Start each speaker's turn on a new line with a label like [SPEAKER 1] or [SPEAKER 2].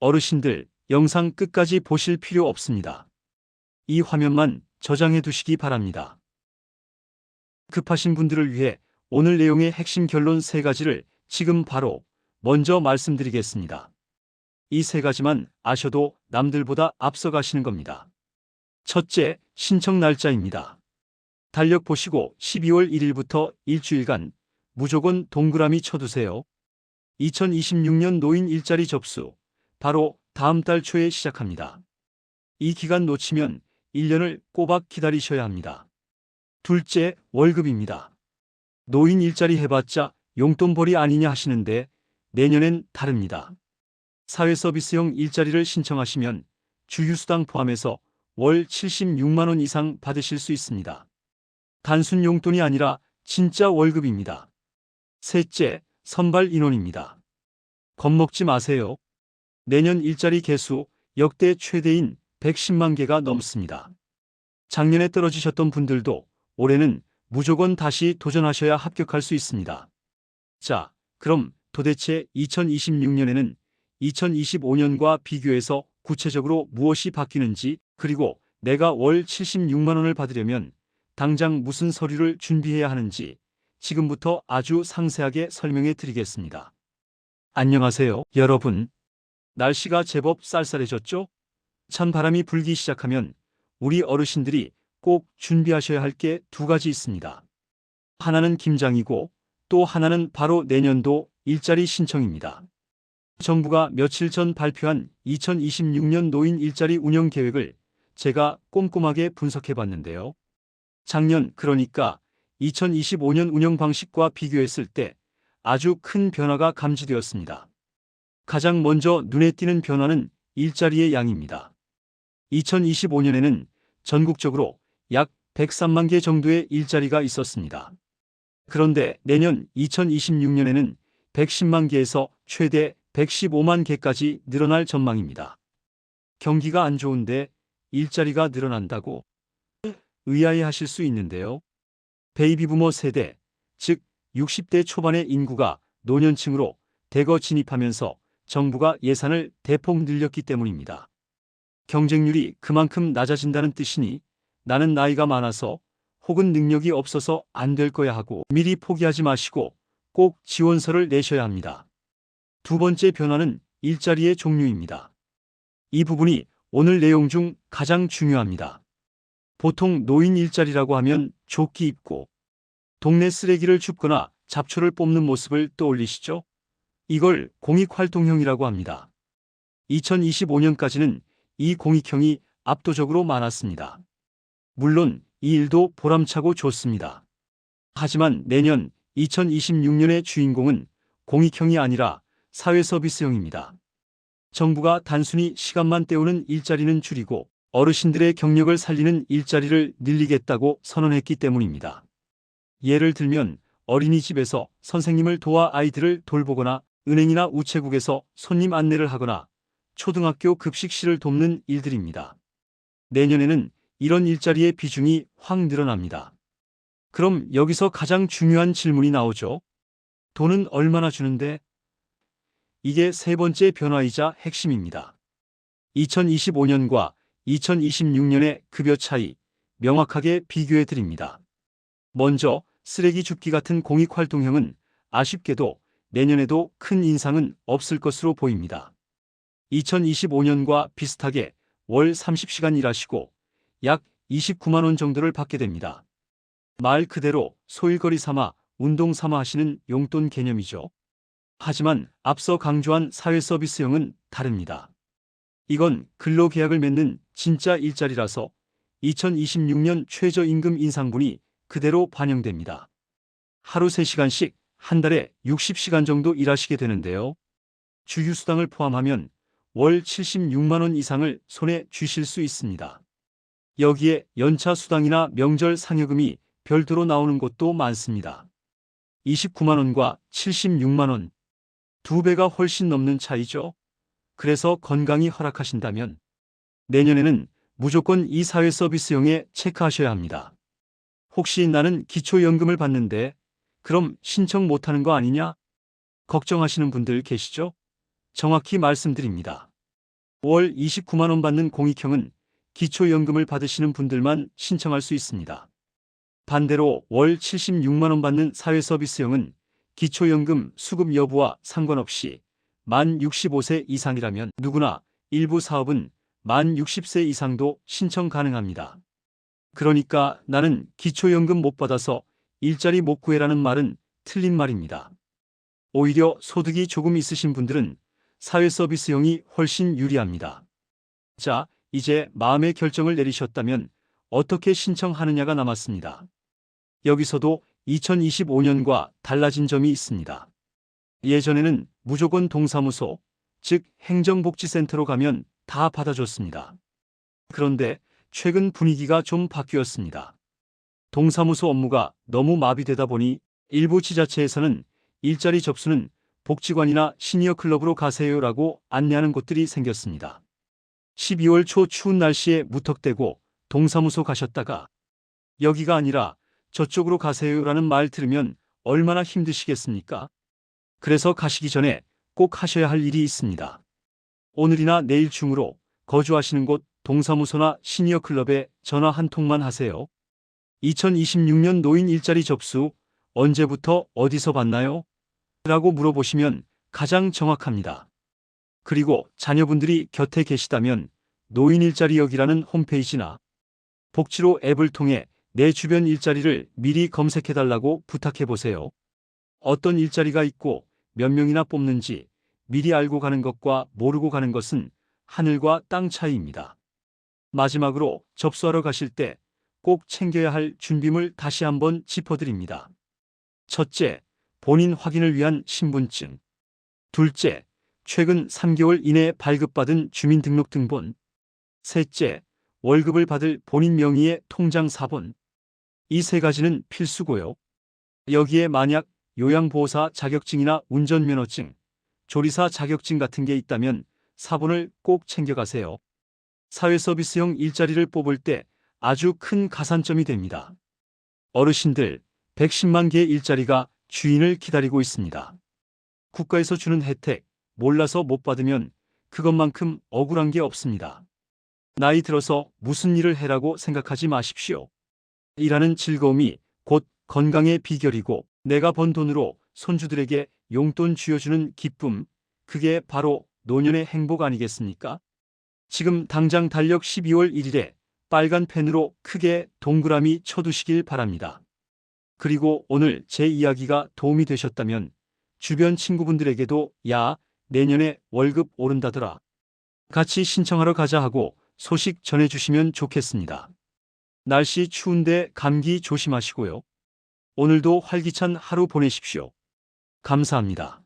[SPEAKER 1] 어르신들, 영상 끝까지 보실 필요 없습니다. 이 화면만 저장해 두시기 바랍니다. 급하신 분들을 위해 오늘 내용의 핵심 결론 3가지를 지금 바로 먼저 말씀드리겠습니다. 이 3가지만 아셔도 남들보다 앞서가시는 겁니다. 첫째, 신청 날짜입니다. 달력 보시고 12월 1일부터 일주일간 무조건 동그라미 쳐두세요. 2026년 노인 일자리 접수, 바로 다음 달 초에 시작합니다. 이 기간 놓치면 1년을 꼬박 기다리셔야 합니다. 둘째, 월급입니다. 노인 일자리 해봤자 용돈벌이 아니냐 하시는데 내년엔 다릅니다. 사회서비스형 일자리를 신청하시면 주휴수당 포함해서 월 76만 원 이상 받으실 수 있습니다. 단순 용돈이 아니라 진짜 월급입니다. 셋째, 선발 인원입니다. 겁먹지 마세요. 내년 일자리 개수 역대 최대인 110만 개가 넘습니다. 작년에 떨어지셨던 분들도 올해는 무조건 다시 도전하셔야 합격할 수 있습니다. 자, 그럼 도대체 2026년에는 2025년과 비교해서 구체적으로 무엇이 바뀌는지, 그리고 내가 월 76만 원을 받으려면 당장 무슨 서류를 준비해야 하는지 지금부터 아주 상세하게 설명해 드리겠습니다. 안녕하세요, 여러분. 날씨가 제법 쌀쌀해졌죠? 찬바람이 불기 시작하면 우리 어르신들이 꼭 준비하셔야 할 게 2가지 있습니다. 하나는 김장이고 또 하나는 바로 내년도 일자리 신청입니다. 정부가 며칠 전 발표한 2026년 노인 일자리 운영 계획을 제가 꼼꼼하게 분석해 봤는데요. 작년, 그러니까 2025년 운영 방식과 비교했을 때 아주 큰 변화가 감지되었습니다. 가장 먼저 눈에 띄는 변화는 일자리의 양입니다. 2025년에는 전국적으로 약 103만 개 정도의 일자리가 있었습니다. 그런데 내년 2026년에는 110만 개에서 최대 115만 개까지 늘어날 전망입니다. 경기가 안 좋은데 일자리가 늘어난다고? 의아해하실 수 있는데요. 베이비부머 세대, 즉 60대 초반의 인구가 노년층으로 대거 진입하면서 정부가 예산을 대폭 늘렸기 때문입니다. 경쟁률이 그만큼 낮아진다는 뜻이니 나는 나이가 많아서 혹은 능력이 없어서 안 될 거야 하고 미리 포기하지 마시고 꼭 지원서를 내셔야 합니다. 2번째 변화는 일자리의 종류입니다. 이 부분이 오늘 내용 중 가장 중요합니다. 보통 노인 일자리라고 하면 조끼 입고 동네 쓰레기를 줍거나 잡초를 뽑는 모습을 떠올리시죠? 이걸 공익활동형이라고 합니다. 2025년까지는 이 공익형이 압도적으로 많았습니다. 물론 이 일도 보람차고 좋습니다. 하지만 내년 2026년의 주인공은 공익형이 아니라 사회서비스형입니다. 정부가 단순히 시간만 때우는 일자리는 줄이고 어르신들의 경력을 살리는 일자리를 늘리겠다고 선언했기 때문입니다. 예를 들면 어린이집에서 선생님을 도와 아이들을 돌보거나 은행이나 우체국에서 손님 안내를 하거나 초등학교 급식실을 돕는 일들입니다. 내년에는 이런 일자리의 비중이 확 늘어납니다. 그럼 여기서 가장 중요한 질문이 나오죠. 돈은 얼마나 주는데? 이게 3번째 변화이자 핵심입니다. 2025년과 2026년의 급여 차이 명확하게 비교해 드립니다. 먼저 쓰레기 줍기 같은 공익활동형은 아쉽게도 내년에도 큰 인상은 없을 것으로 보입니다. 2025년과 비슷하게 월 30시간 일하시고 약 29만 원 정도를 받게 됩니다. 말 그대로 소일거리 삼아 운동 삼아 하시는 용돈 개념이죠. 하지만 앞서 강조한 사회서비스형은 다릅니다. 이건 근로계약을 맺는 진짜 일자리라서 2026년 최저임금 인상분이 그대로 반영됩니다. 하루 3시간씩 한 달에 60시간 정도 일하시게 되는데요. 주휴수당을 포함하면 월 76만 원 이상을 손에 쥐실 수 있습니다. 여기에 연차 수당이나 명절 상여금이 별도로 나오는 곳도 많습니다. 29만 원과 76만 원, 2배가 훨씬 넘는 차이죠. 그래서 건강이 허락하신다면 내년에는 무조건 이 사회서비스형에 체크하셔야 합니다. 혹시 나는 기초연금을 받는데 그럼 신청 못하는 거 아니냐? 걱정하시는 분들 계시죠? 정확히 말씀드립니다. 월 29만 원 받는 공익형은 기초연금을 받으시는 분들만 신청할 수 있습니다. 반대로 월 76만 원 받는 사회서비스형은 기초연금 수급 여부와 상관없이 만 65세 이상이라면 누구나, 일부 사업은 만 60세 이상도 신청 가능합니다. 그러니까 나는 기초연금 못 받아서 일자리 못 구해라는 말은 틀린 말입니다. 오히려 소득이 조금 있으신 분들은 사회서비스형이 훨씬 유리합니다. 자, 이제 마음의 결정을 내리셨다면 어떻게 신청하느냐가 남았습니다. 여기서도 2025년과 달라진 점이 있습니다. 예전에는 무조건 동사무소, 즉 행정복지센터로 가면 다 받아줬습니다. 그런데 최근 분위기가 좀 바뀌었습니다. 동사무소 업무가 너무 마비되다 보니 일부 지자체에서는 일자리 접수는 복지관이나 시니어 클럽으로 가세요라고 안내하는 곳들이 생겼습니다. 12월 초 추운 날씨에 무턱대고 동사무소 가셨다가 여기가 아니라 저쪽으로 가세요라는 말 들으면 얼마나 힘드시겠습니까? 그래서 가시기 전에 꼭 하셔야 할 일이 있습니다. 오늘이나 내일 중으로 거주하시는 곳 동사무소나 시니어 클럽에 전화 한 통만 하세요. 2026년 노인 일자리 접수 언제부터 어디서 받나요? 라고 물어보시면 가장 정확합니다. 그리고 자녀분들이 곁에 계시다면 노인 일자리 여기라는 홈페이지나 복지로 앱을 통해 내 주변 일자리를 미리 검색해달라고 부탁해보세요. 어떤 일자리가 있고 몇 명이나 뽑는지 미리 알고 가는 것과 모르고 가는 것은 하늘과 땅 차이입니다. 마지막으로 접수하러 가실 때 꼭 챙겨야 할 준비물 다시 한번 짚어드립니다. 첫째, 본인 확인을 위한 신분증. 둘째, 최근 3개월 이내 발급받은 주민등록등본. 셋째, 월급을 받을 본인 명의의 통장 사본. 이 세 가지는 필수고요. 여기에 만약 요양보호사 자격증이나 운전면허증, 조리사 자격증 같은 게 있다면 사본을 꼭 챙겨가세요. 사회서비스형 일자리를 뽑을 때 아주 큰 가산점이 됩니다. 어르신들, 110만 개의 일자리가 주인을 기다리고 있습니다. 국가에서 주는 혜택, 몰라서 못 받으면 그것만큼 억울한 게 없습니다. 나이 들어서 무슨 일을 해라고 생각하지 마십시오. 일하는 즐거움이 곧 건강의 비결이고 내가 번 돈으로 손주들에게 용돈 쥐어주는 기쁨, 그게 바로 노년의 행복 아니겠습니까? 지금 당장 달력 12월 1일에 빨간 펜으로 크게 동그라미 쳐두시길 바랍니다. 그리고 오늘 제 이야기가 도움이 되셨다면 주변 친구분들에게도 야, 내년에 월급 오른다더라. 같이 신청하러 가자 하고 소식 전해주시면 좋겠습니다. 날씨 추운데 감기 조심하시고요. 오늘도 활기찬 하루 보내십시오. 감사합니다.